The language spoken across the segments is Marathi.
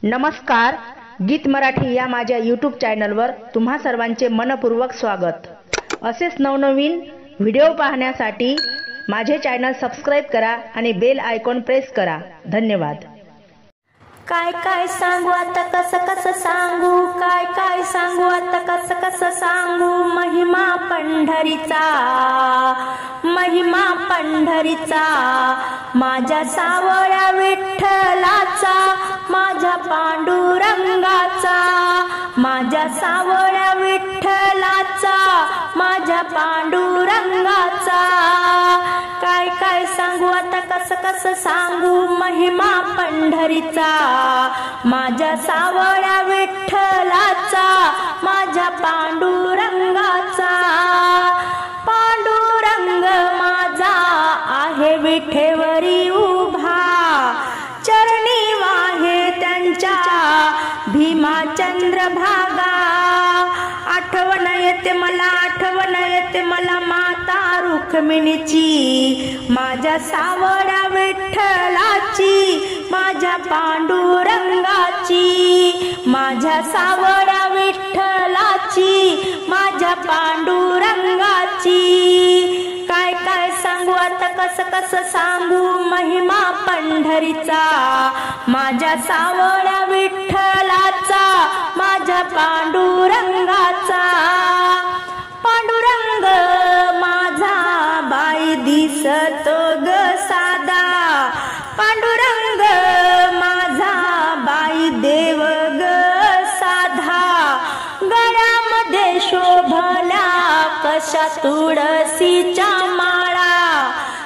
नमस्कार, गीत मराठी या माझ्या यूट्यूब चॅनलवर तुम्हा सर्वांचे मनपूर्वक स्वागत। असेच नवनवीन व्हिडिओ पाहण्यासाठी माझे चॅनल सबस्क्राइब करा आणि बेल आयकॉन प्रेस करा। धन्यवाद। काय सांगू आता कसं सांगू, काय सांगू आता कसं सांगू, महिमा पंढरीचा माझ्या सावळ्या विठ्ठलाचा, माझ्या पांडुरंगाचा, माझ्या सावळ्या विठ्ठलाचा, माझ्या पांडुरंगाचा। काय सांगू आता कसं सांगू, महिमा पंढरीचा, माझ्या सावळ्या विठ्ठलाचा, माझ्या पांडुरंगाचा। पांडुरंग माझा आहे विठेवरी उभा, चरणी वाहे त्यांच्या भीमा चंद्रभागा। आठवण येते मला माता रुक्मिणीची, माझ्या सावळ्या विठ्ठलाची, माझ्या पांडुरंगाची, माझ्या सावळ्या विठ्ठलाची, माझ्या पांडुरंगाची। काय सांगू आता कसं सांगू, महिमा पंढरीचा, माझ्या सावळ्या विठ्ठलाचा, माझ्या पांडुरंगाचा। पांडुरंग माझा बाई दिसतो ग साधा, पांडुरंग माझा बाई देव ग साधा। गळ्यामध्ये शोभल्या कशा तुळशीच्या माळा,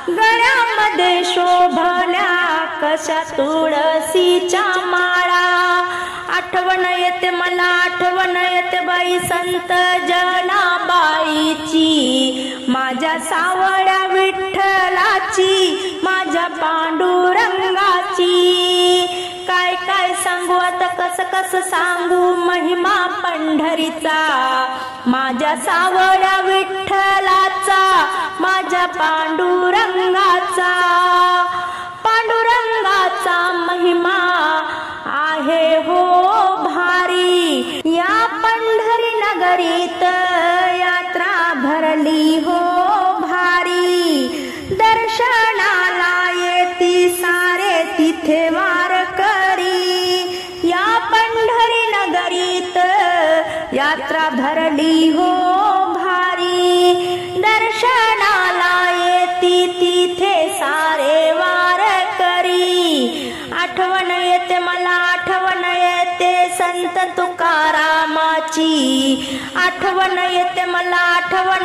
गळ्यामध्ये शोभल्या कशा तुळशीच्या माळा। आठवण येते बाई संत जनाबाईची, माझ्या सावळ्या विठ्ठलाची, माझ्या पांडुरंगाची। काय सांगू आता कसं सांगू, महिमा पंढरीचा, माझ्या सावळ्या विठ्ठलाचा, माझ्या पांडुरंगाचा। पांडुरंगाचा महिमा आहे हो भारी, या पंढरी नगरीत यात्रा भरली हो भारी। दर्शनाला येती सारे तिथे वारकरी, या पंढरी नगरीत यात्रा भरली हो भारी। दर्शनाला येती तिथे सारे वारकरी। आठवण येते संत तुकारामाची, आठवण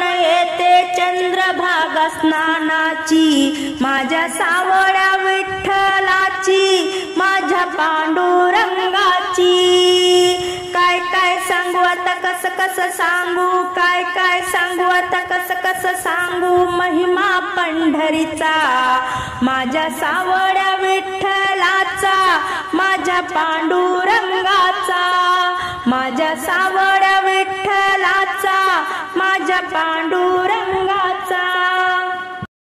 येते चंद्रभागा स्नानाची, माझ्या सावळ्या विठ्ठलाची, माझ्या पांडुरंगाची। काय सांगू आता कसं सांगू, काय सांगू आता कसं सांगू, महिमा पंढरीचा, माझ्या सावळ्या विठ्ठलाचा, माझ्या पांडुरंगाचा।